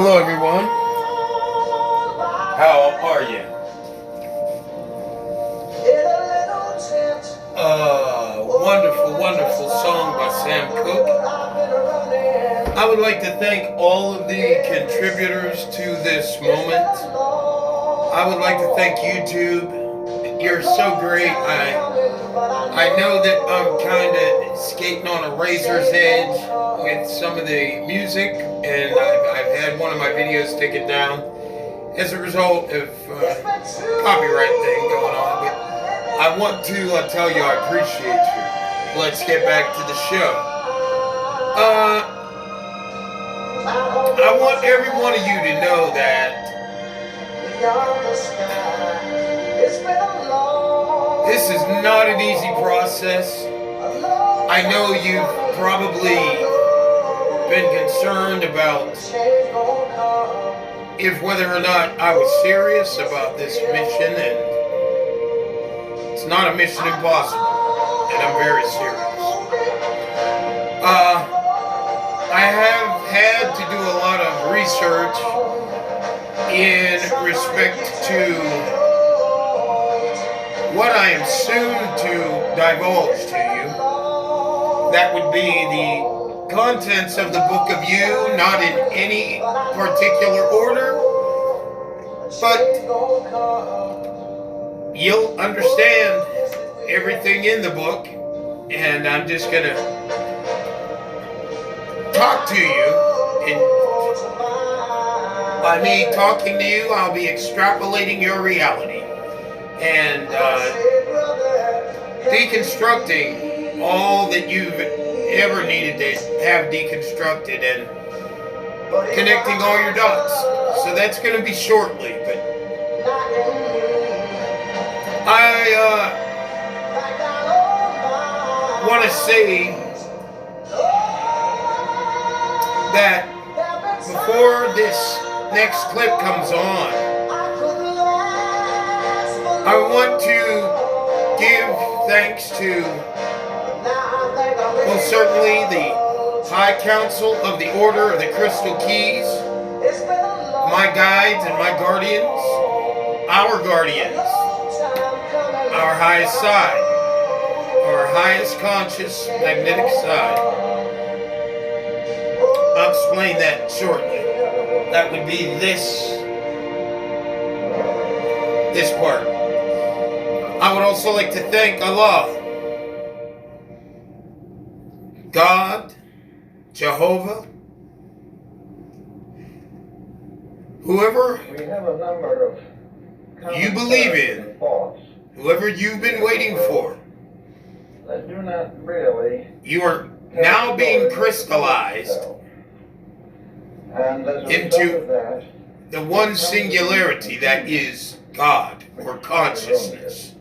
Hello, everyone. How are you? Wonderful song by Sam Cooke. I would like to thank all of the contributors to this moment. I would like to thank YouTube. You're so great. I know that I'm kind of skating on a razor's edge with some of the music, and I've had one of my videos taken down as a result of copyright thing going on. But I want to tell you I appreciate you. Let's get back to the show. I want every one of you to know that this is not an easy process. I know you've probably been concerned about if whether or not I was serious about this mission, and it's not a mission impossible, and I'm very serious. I have had to do a lot of research in respect to what I am soon to divulge to you. That would be the contents of the Book of You, not in any particular order, but you'll understand everything in the book, and I'm just going to talk to you, and by me talking to you, I'll be extrapolating your reality and deconstructing all that you've ever needed to have deconstructed and connecting all your dots. So that's going to be shortly, but I want to say that before this next clip comes on, I want to give thanks to most certainly the High Council of the Order of the Crystal Keys, my guides and my guardians, our highest side, our highest conscious magnetic side. I'll explain that shortly. That would be this part. I would also like to thank Allah, God, Jehovah, whoever we have a number of you believe in, whoever you've been waiting for. That do not really. You are now being crystallized into the one singularity that is God or consciousness.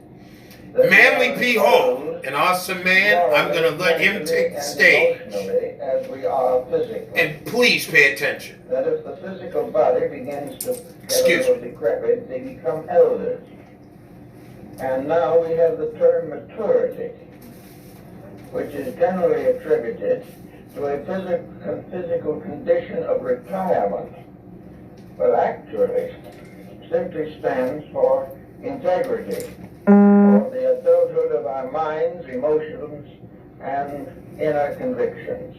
Manly P. Hall, an awesome man. I'm going to let him take the stage. And please pay attention. That if the physical body begins to get a little decrepit, they become elders. And now we have the term maturity, which is generally attributed to a physical condition of retirement, but actually simply stands for integrity, for the adulthood of our minds, emotions, and inner convictions.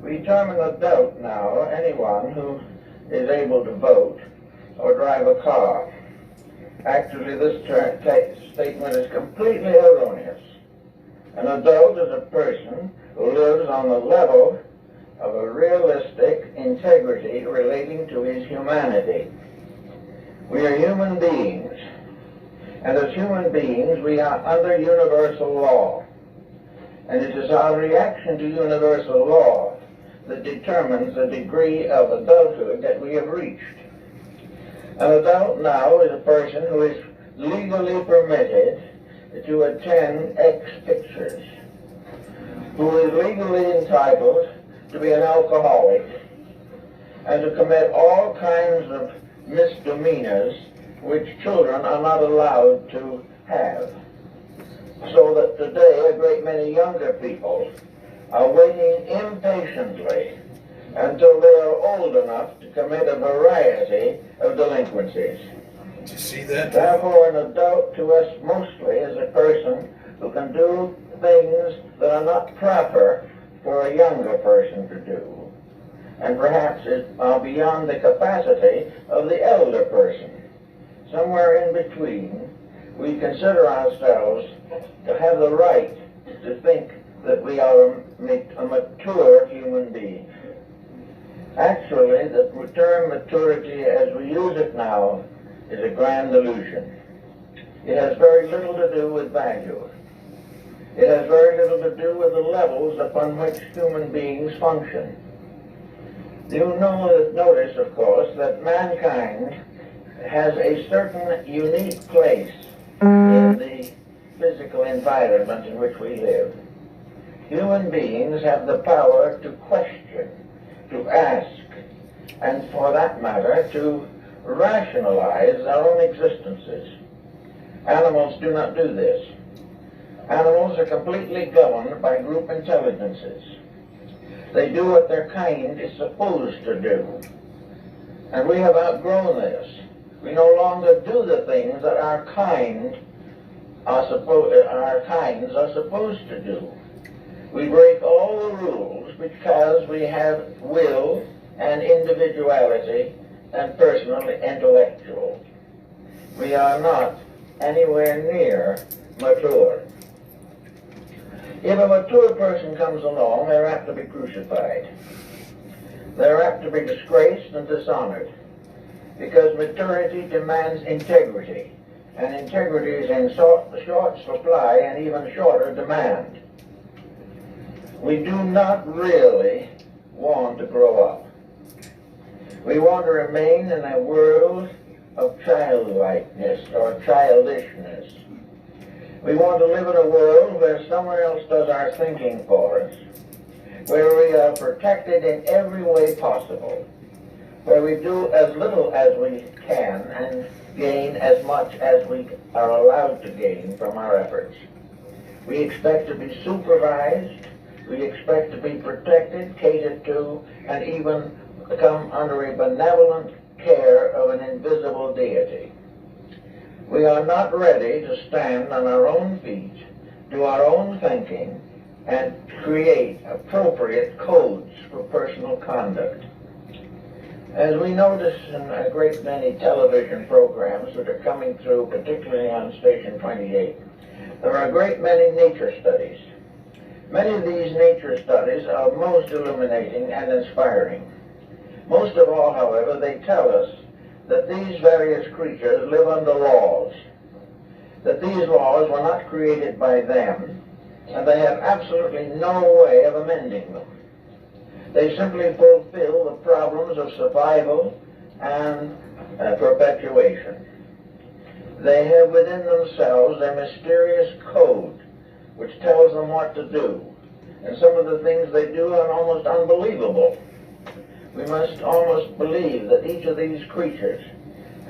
We term an adult now anyone who is able to vote or drive a car. Actually, this statement is completely erroneous. An adult is a person who lives on the level of a realistic integrity relating to his humanity. We are human beings, and as human beings we are under universal law, and it is our reaction to universal law that determines the degree of adulthood that we have reached. An adult now is a person who is legally permitted to attend X pictures, who is legally entitled to be an alcoholic and to commit all kinds of misdemeanors which children are not allowed to have. So that today a great many younger people are waiting impatiently until they are old enough to commit a variety of delinquencies. Did you see that? Therefore, an adult to us mostly is a person who can do things that are not proper for a younger person to do, and perhaps are beyond the capacity of the elder person. Somewhere in between, we consider ourselves to have the right to think that we are a mature human being. Actually, the term maturity as we use it now is a grand illusion. It has very little to do with value. It has very little to do with the levels upon which human beings function. You notice, of course, that mankind has a certain unique place in the physical environment in which we live. Human beings have the power to question, to ask, and for that matter, to rationalize their own existences. Animals do not do this. Animals are completely governed by group intelligences. They do what their kind is supposed to do. And we have outgrown this. We no longer do the things that our kinds are supposed to do. We break all the rules because we have will and individuality and personal intellectual. We are not anywhere near mature. If a mature person comes along, they're apt to be crucified. They're apt to be disgraced and dishonored, because maturity demands integrity, and integrity is in short supply and even shorter demand. We do not really want to grow up. We want to remain in a world of childlikeness or childishness. We want to live in a world where someone else does our thinking for us, where we are protected in every way possible, where we do as little as we can and gain as much as we are allowed to gain from our efforts. We expect to be supervised, we expect to be protected, catered to, and even come under a benevolent care of an invisible deity. We are not ready to stand on our own feet, do our own thinking, and create appropriate codes for personal conduct. As we notice in a great many television programs that are coming through, particularly on Station 28, there are a great many nature studies. Many of these nature studies are most illuminating and inspiring. Most of all, however, they tell us that these various creatures live under laws, that these laws were not created by them, and they have absolutely no way of amending them. They simply fulfill the problems of survival and perpetuation. They have within themselves a mysterious code which tells them what to do, and some of the things they do are almost unbelievable. We must almost believe that each of these creatures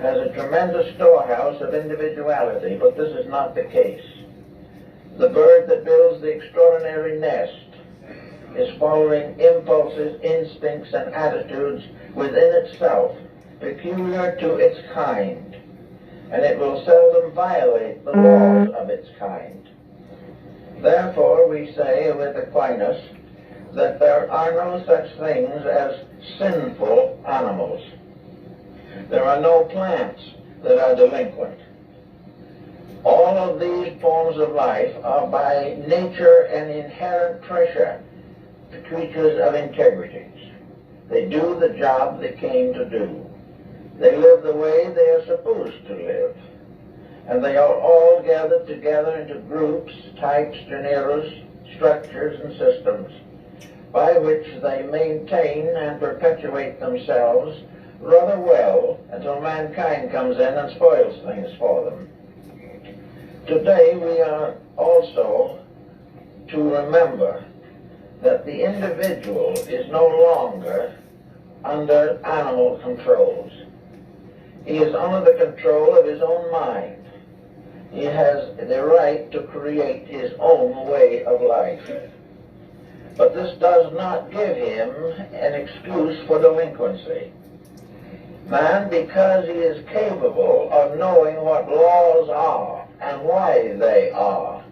has a tremendous storehouse of individuality, but this is not the case. The bird that builds the extraordinary nest is following impulses, instincts, and attitudes within itself, peculiar to its kind, and it will seldom violate the laws of its kind. Therefore, we say with Aquinas that there are no such things as sinful animals. There are no plants that are delinquent. All of these forms of life are by nature an inherent pressure to creatures of integrities. They do the job they came to do. They live the way they are supposed to live. And they are all gathered together into groups, types, genera, structures, and systems by which they maintain and perpetuate themselves rather well until mankind comes in and spoils things for them. Today we are also to remember that the individual is no longer under animal controls. He is under the control of his own mind. He has the right to create his own way of life. But this does not give him an excuse for delinquency. Man, because he is capable of knowing what laws are and why they are,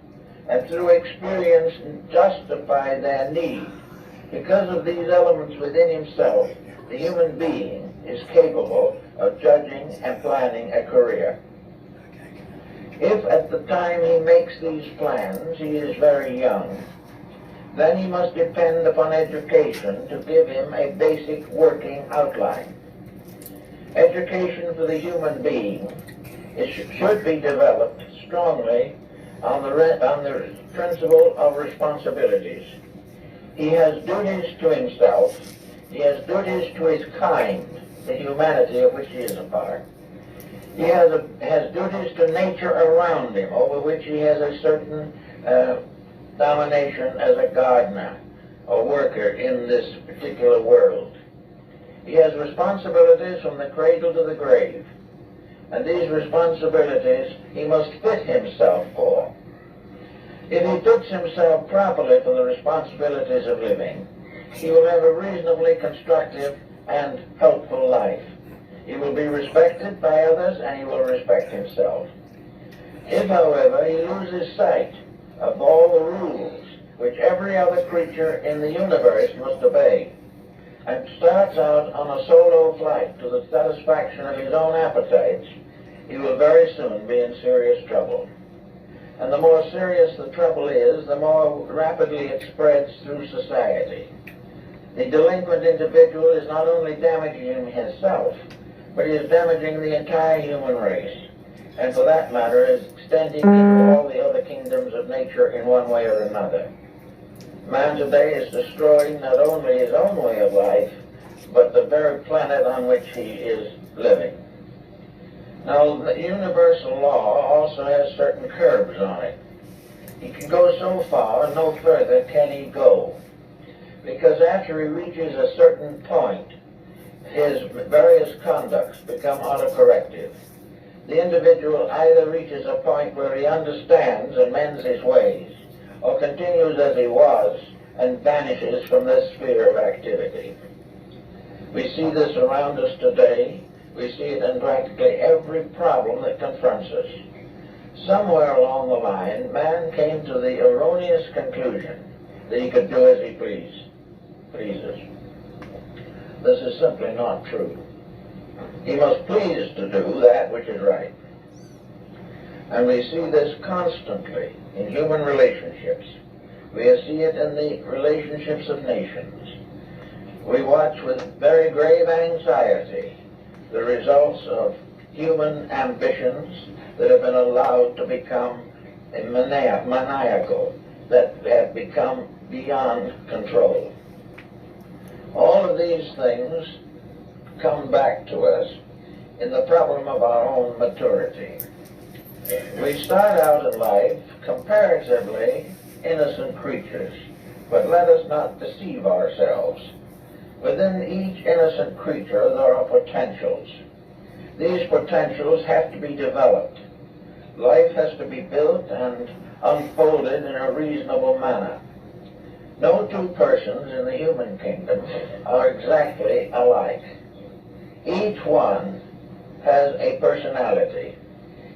and through experience justify their need, because of these elements within himself, the human being is capable of judging and planning a career. If at the time he makes these plans he is very young, then he must depend upon education to give him a basic working outline. Education for the human being should be developed strongly on the principle of responsibilities. He has duties to himself, he has duties to his kind, the humanity of which he is a part. He has duties to nature around him, over which he has a certain domination as a gardener, a worker in this particular world. He has responsibilities from the cradle to the grave, and these responsibilities he must fit himself for. If he fits himself properly for the responsibilities of living, he will have a reasonably constructive and helpful life. He will be respected by others and he will respect himself. If, however, he loses sight of all the rules which every other creature in the universe must obey, and starts out on a solo flight to the satisfaction of his own appetites, he will very soon be in serious trouble. And the more serious the trouble is, the more rapidly it spreads through society. The delinquent individual is not only damaging himself, but he is damaging the entire human race, and for that matter is extending into all the other kingdoms of nature in one way or another. Man today is destroying not only his own way of life, but the very planet on which he is living. Now, the universal law also has certain curbs on it. He can go so far, no further can he go, because after he reaches a certain point, his various conducts become autocorrective. The individual either reaches a point where he understands and mends his ways, or continues as he was and vanishes from this sphere of activity. We see this around us today. We see it in practically every problem that confronts us. Somewhere along the line, man came to the erroneous conclusion that he could do as he pleases. This is simply not true. He must please to do that which is right. And we see this constantly in human relationships. We see it in the relationships of nations. We watch with very grave anxiety the results of human ambitions that have been allowed to become maniacal, that have become beyond control. All of these things come back to us in the problem of our own maturity. We start out in life comparatively innocent creatures, but let us not deceive ourselves. Within each innocent creature there are potentials. These potentials have to be developed. Life has to be built and unfolded in a reasonable manner. No two persons in the human kingdom are exactly alike. Each one has a personality.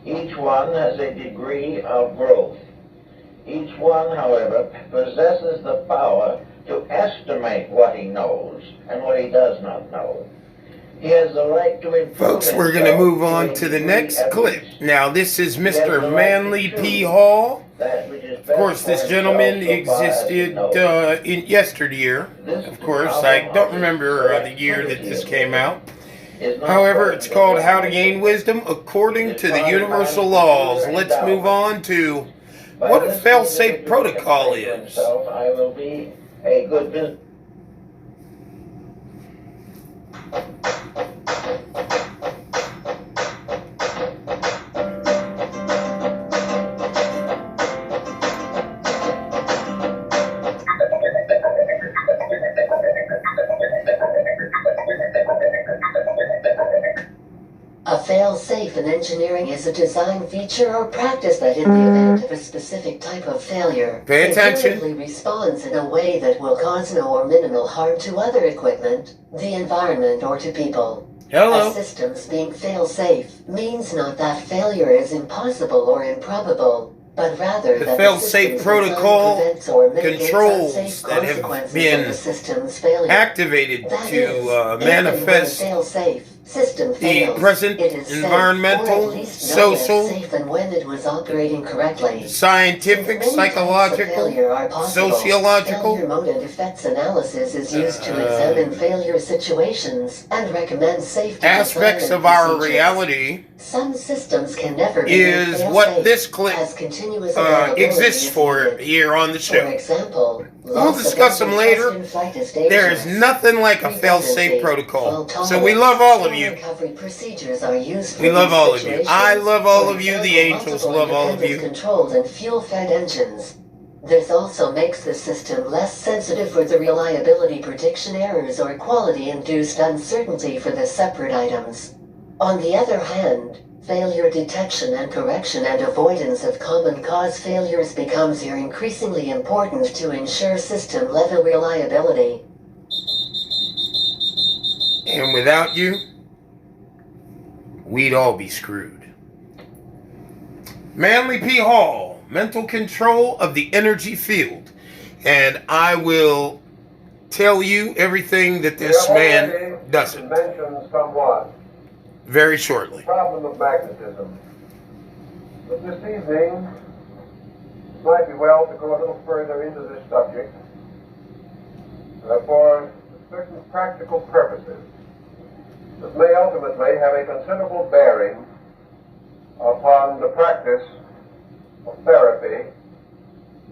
Each one has a degree of growth. Each one, however, possesses the power to estimate what he knows and what he does not know. He has the right to improve. Folks, we're going to move on to the next clip. Now, this is Mr. Manly P. Hall. Of course, this gentleman existed in yesteryear. Of course, I don't remember the year that this came out. However, it's called How to Gain Wisdom According to the Universal Laws. Let's move on to what a fail-safe protocol is. I will be a good business. A fail fail-safe in engineering is a design feature or practice that in the event of a specific type of failure, Pay attention. iteratively responds in a way that will cause no or minimal harm to other equipment, the environment, or to people. Hello. As systems being fail-safe means not that failure is impossible or improbable, but rather The that fail-safe the system's design protocol prevents or mitigates controls unsafe that have consequences been of the system's failure. activated That to is, if and when a manifest fail-safe system the fails, present it is safe, or environmental, at least no less social, safe than when it was operating correctly. scientific, Since many types of psychological, failure are possible, sociological, failure mode and effects analysis is used to examine failure situations and recommend safety aspects design of and our procedures. reality Some systems can never be is fail-safe, what this clip as continuous availability exists is for needed. here on the For show. example, We'll loss of discuss them engine later. trust in flight is There is dangerous. nothing like a fail-safe Redundancy, protocol. fault So we tolerance, love all of and you. recovery procedures are used for We love these all of you. I situations. love all For of you. The example, angels multiple love all of independent you. controlled and fuel-fed engines. This also makes the system less sensitive for the reliability prediction errors or quality-induced uncertainty for the separate items. On the other hand, failure detection and correction and avoidance of common cause failures becomes increasingly important to ensure system-level reliability. And without you, we'd all be screwed. Manly P. Hall, mental control of the energy field. And I will tell you everything that this man doesn't mentioned somewhat very shortly. the problem of magnetism. But this evening, it might be well to go a little further into this subject for certain practical purposes that may ultimately have a considerable bearing upon the practice of therapy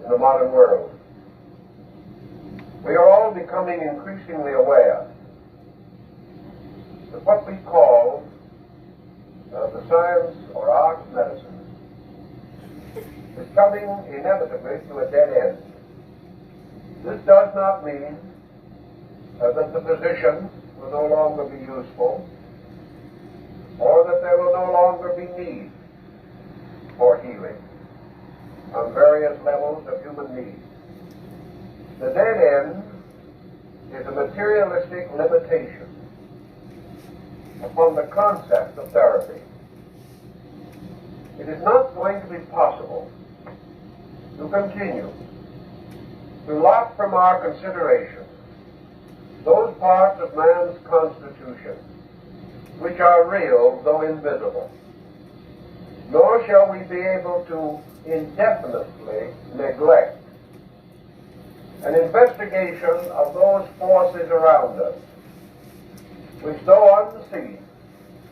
in the modern world. We are all becoming increasingly aware that what we call the science or art of medicine is coming inevitably to a dead end. This does not mean that the physician will no longer be useful, or that there will no longer be need for healing on various levels of human need. The dead end is a materialistic limitation upon the concept of therapy. It is not going to be possible to continue to lock from our consideration those parts of man's constitution which are real though invisible. Nor shall we be able to indefinitely neglect an investigation of those forces around us which, though unseen,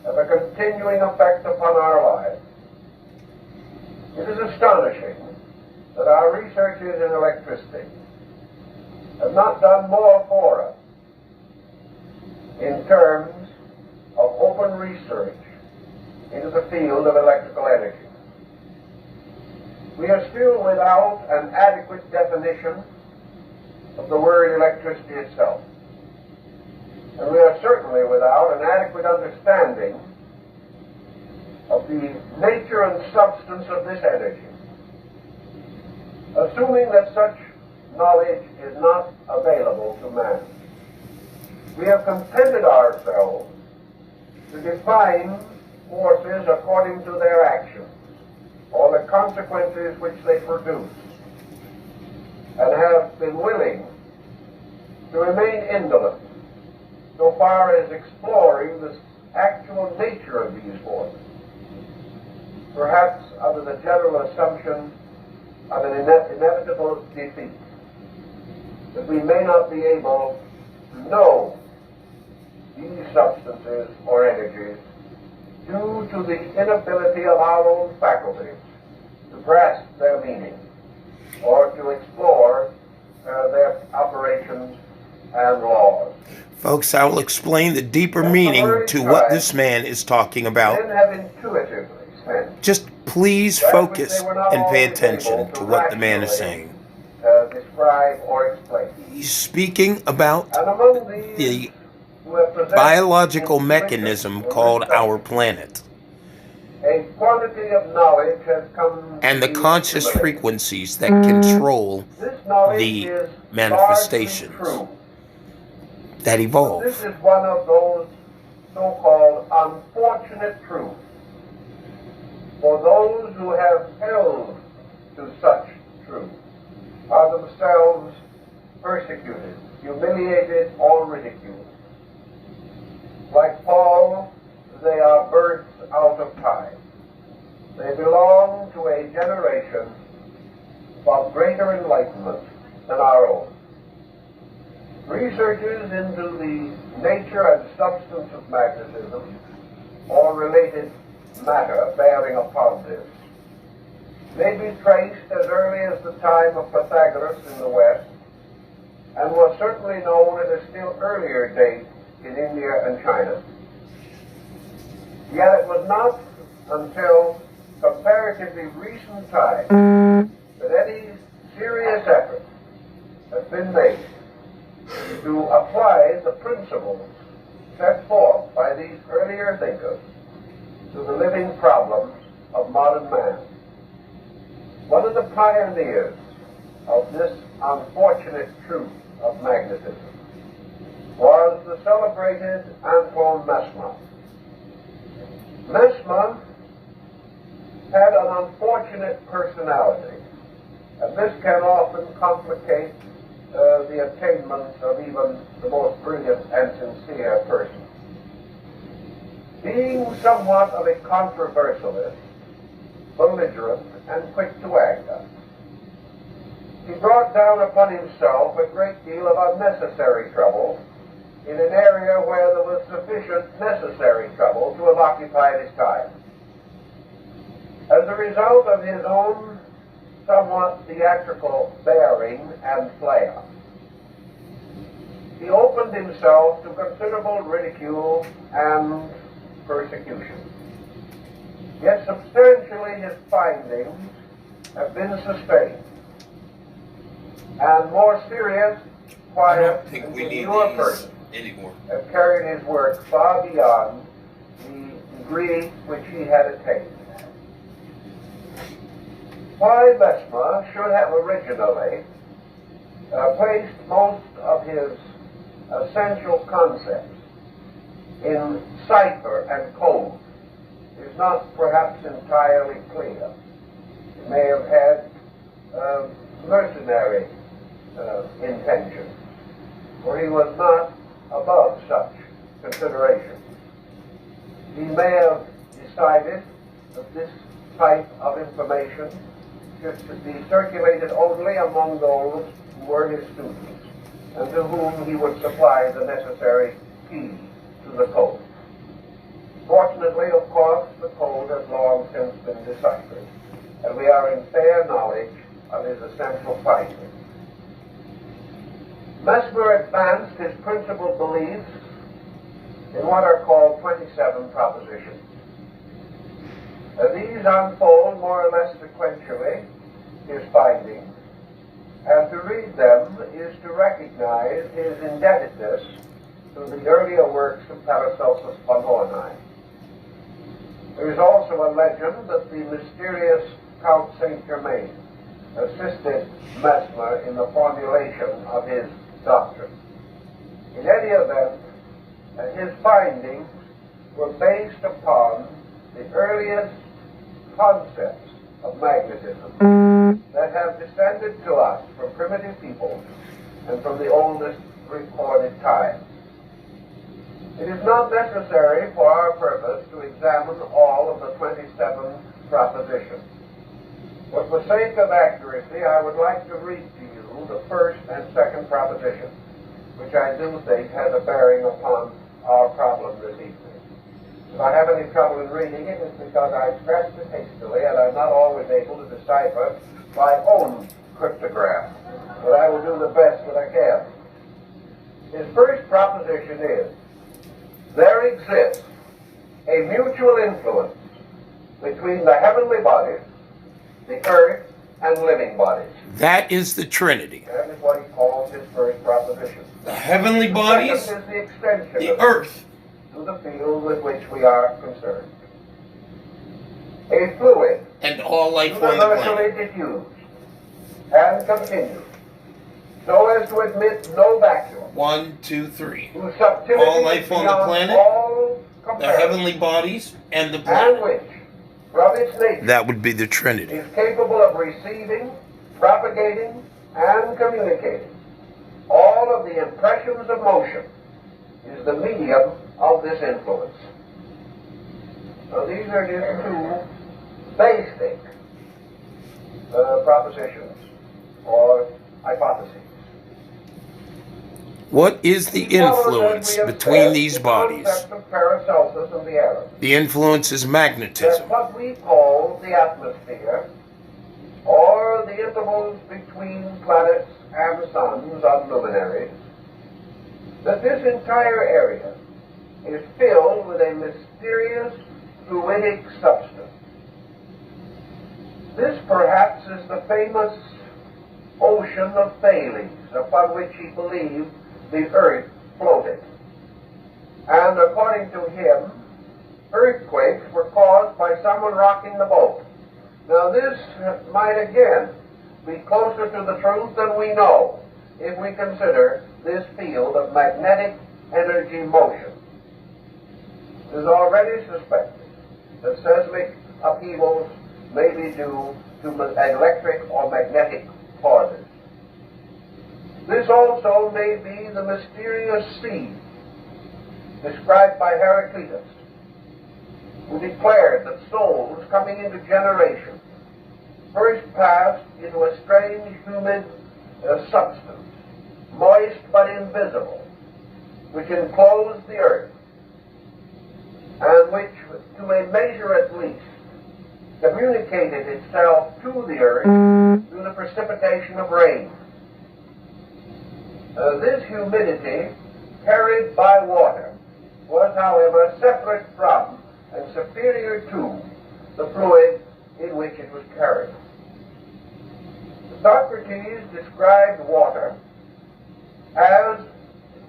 have a continuing effect upon our lives. It is astonishing that our researchers in electricity have not done more for us in terms of open research into the field of electrical energy. We are still without an adequate definition of the word electricity itself. And we are certainly without an adequate understanding of the nature and substance of this energy. Assuming that such knowledge is not available to man, we have contented ourselves to define forces according to their actions, or the consequences which they produce, and have been willing to remain indolent so far as exploring the actual nature of these forces, perhaps under the general assumption of an inevitable defeat, that we may not be able to know these substances or energies due to the inability of our own faculties to grasp their meaning or to explore their operations and laws. Folks, I will explain the deeper meaning to what this man is talking about. Men have intuitively sensed Just please focus and pay attention to what the man is saying. describe or explain. He's speaking about And among these the who have possessed biological intuition mechanism for called this our planet. a quantity of knowledge has come and to the be conscious accumulated. frequencies that control This knowledge the is manifestations largely true. that But evolve. this is one of those so-called unfortunate truths for those who have held to such truth are themselves persecuted, humiliated, or ridiculed. Like Paul, they are birds out of time. They belong to a generation of greater enlightenment than our own. Researches into the nature and substance of magnetism or related matter bearing upon this may be traced as early as the time of Pythagoras in the West, and was certainly known at a still earlier date in India and China. Yet it was not until comparatively recent times that any serious effort has been made to apply the principles set forth by these earlier thinkers to the living problems of modern man. One of the pioneers of this unfortunate truth of magnetism was the celebrated Antoine Mesmer. Mesmer had an unfortunate personality, and this can often complicate the attainments of even the most brilliant and sincere person. Being somewhat of a controversialist, belligerent, and quick to anger, he brought down upon himself a great deal of unnecessary trouble in an area where there was sufficient necessary trouble to have occupied his time. As a result of his own somewhat theatrical bearing and flair, he opened himself to considerable ridicule and persecution. Yet substantially his findings have been sustained, and more serious, I quiet, don't think and we need secure these persons anymore. have carried his work far beyond the degree which he had attained. Why Mesmer should have originally placed most of his essential concepts in cipher and code is not perhaps entirely clear. He may have had mercenary intentions, for he was not above such consideration. He may have decided that this type of information should be circulated only among those who were his students, and to whom he would supply the necessary key to the code. Fortunately, of course, the code has long since been deciphered, and we are in fair knowledge of his essential findings. Mesmer advanced his principal beliefs in what are called 27 propositions. These unfold more or less sequentially his findings, and to read them is to recognize his indebtedness to the earlier works of Paracelsus von Hohenheim. There is also a legend that the mysterious Count Saint-Germain assisted Mesmer in the formulation of his doctrine. In any event, his findings were based upon the earliest concepts of magnetism that have descended to us from primitive peoples and from the oldest recorded times. It is not necessary for our purpose to examine all of the 27 propositions. But for sake of accuracy, I would like to read to you the first and second proposition, which I do think has a bearing upon our problem this evening. If I have any trouble in reading it, it's because I pressed it hastily and I'm not always able to decipher my own cryptogram. But I will do the best that I can. His first proposition is, there exists a mutual influence between the heavenly bodies, the earth, and living bodies. That is the Trinity. That is what he calls his first proposition. The heavenly bodies, The second is the extension the of earth. to the field with which we are concerned. a fluid and all life on the planet. universally diffused and continued, so as to admit no vacuum. 1, 2, 3. Whose subtility All life on the beyond planet, all the comparison, heavenly bodies, and the and planet. which, from its nature, That would be the Trinity. is capable of receiving, propagating, and communicating all of the impressions of motion, is the medium of this influence. So these are just two basic propositions or hypotheses. What is the influence between these bodies? The concept of Paracelsus and the atom. The influence is That magnetism. what we call the atmosphere, or the intervals between planets and suns on luminaries, that this entire area is filled with a mysterious fluidic substance. This perhaps is the famous ocean of Thales, upon which he believed the earth floated. And according to him, earthquakes were caused by someone rocking the boat. Now this might again be closer to the truth than we know if we consider this field of magnetic energy motion. It is already suspected that seismic upheavals may be due to electric or magnetic causes. This also may be the mysterious sea described by Heraclitus, who declared that souls coming into generation first passed into a strange humid substance, moist but invisible, which enclosed the earth, and which, to a measure at least, communicated itself to the earth through the precipitation of rain. This humidity, carried by water, was, however, separate from and superior to the fluid in which it was carried. Socrates described water as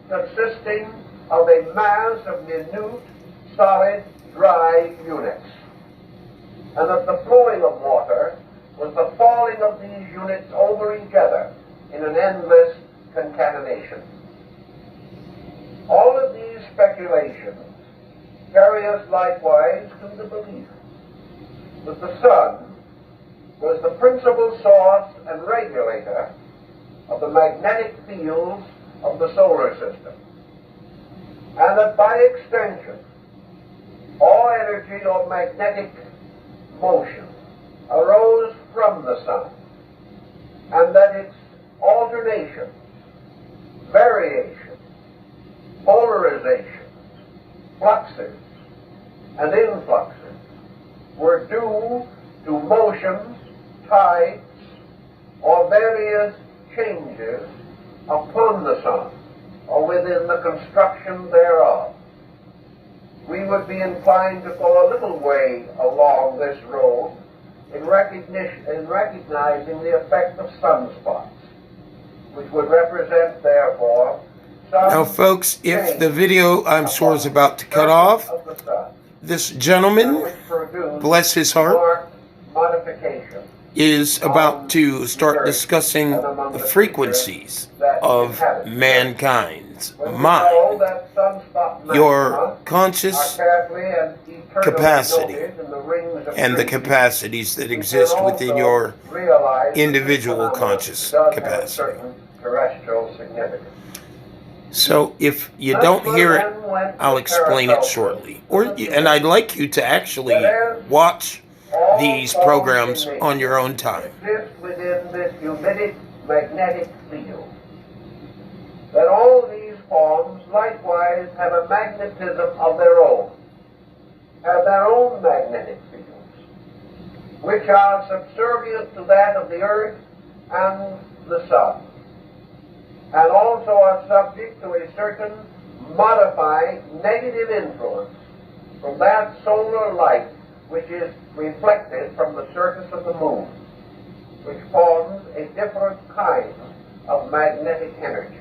consisting of a mass of minute, solid, dry units, and that the flowing of water was the falling of these units over each other in an endless concatenation. All of these speculations carry us likewise to the belief that the sun was the principal source and regulator of the magnetic fields of the solar system, and that by extension all energy of magnetic motion arose from the sun, and that its alternations, variations, polarizations, fluxes, and influxes were due to motions, tides, or various changes upon the sun or within the construction thereof. We would be inclined to go a little way along this road in recognizing the effect of sunspots, which would represent, therefore, some Now, folks, if change the video I'm sure is about to cut off, of the sun, this gentleman, which produced bless his heart, marked modification is about to start discussing the frequencies of mankind's mind, your conscious capacity, and the capacities that exist within your individual conscious capacity. So if you don't hear it, I'll explain it shortly. And I'd like you to actually watch these programs on your own time. Exist within this humidic magnetic field. That all these forms likewise have a magnetism of their own, have their own magnetic fields, which are subservient to that of the earth and the sun, and also are subject to a certain modifying negative influence from that solar light which is reflected from the surface of the moon, which forms a different kind of magnetic energy.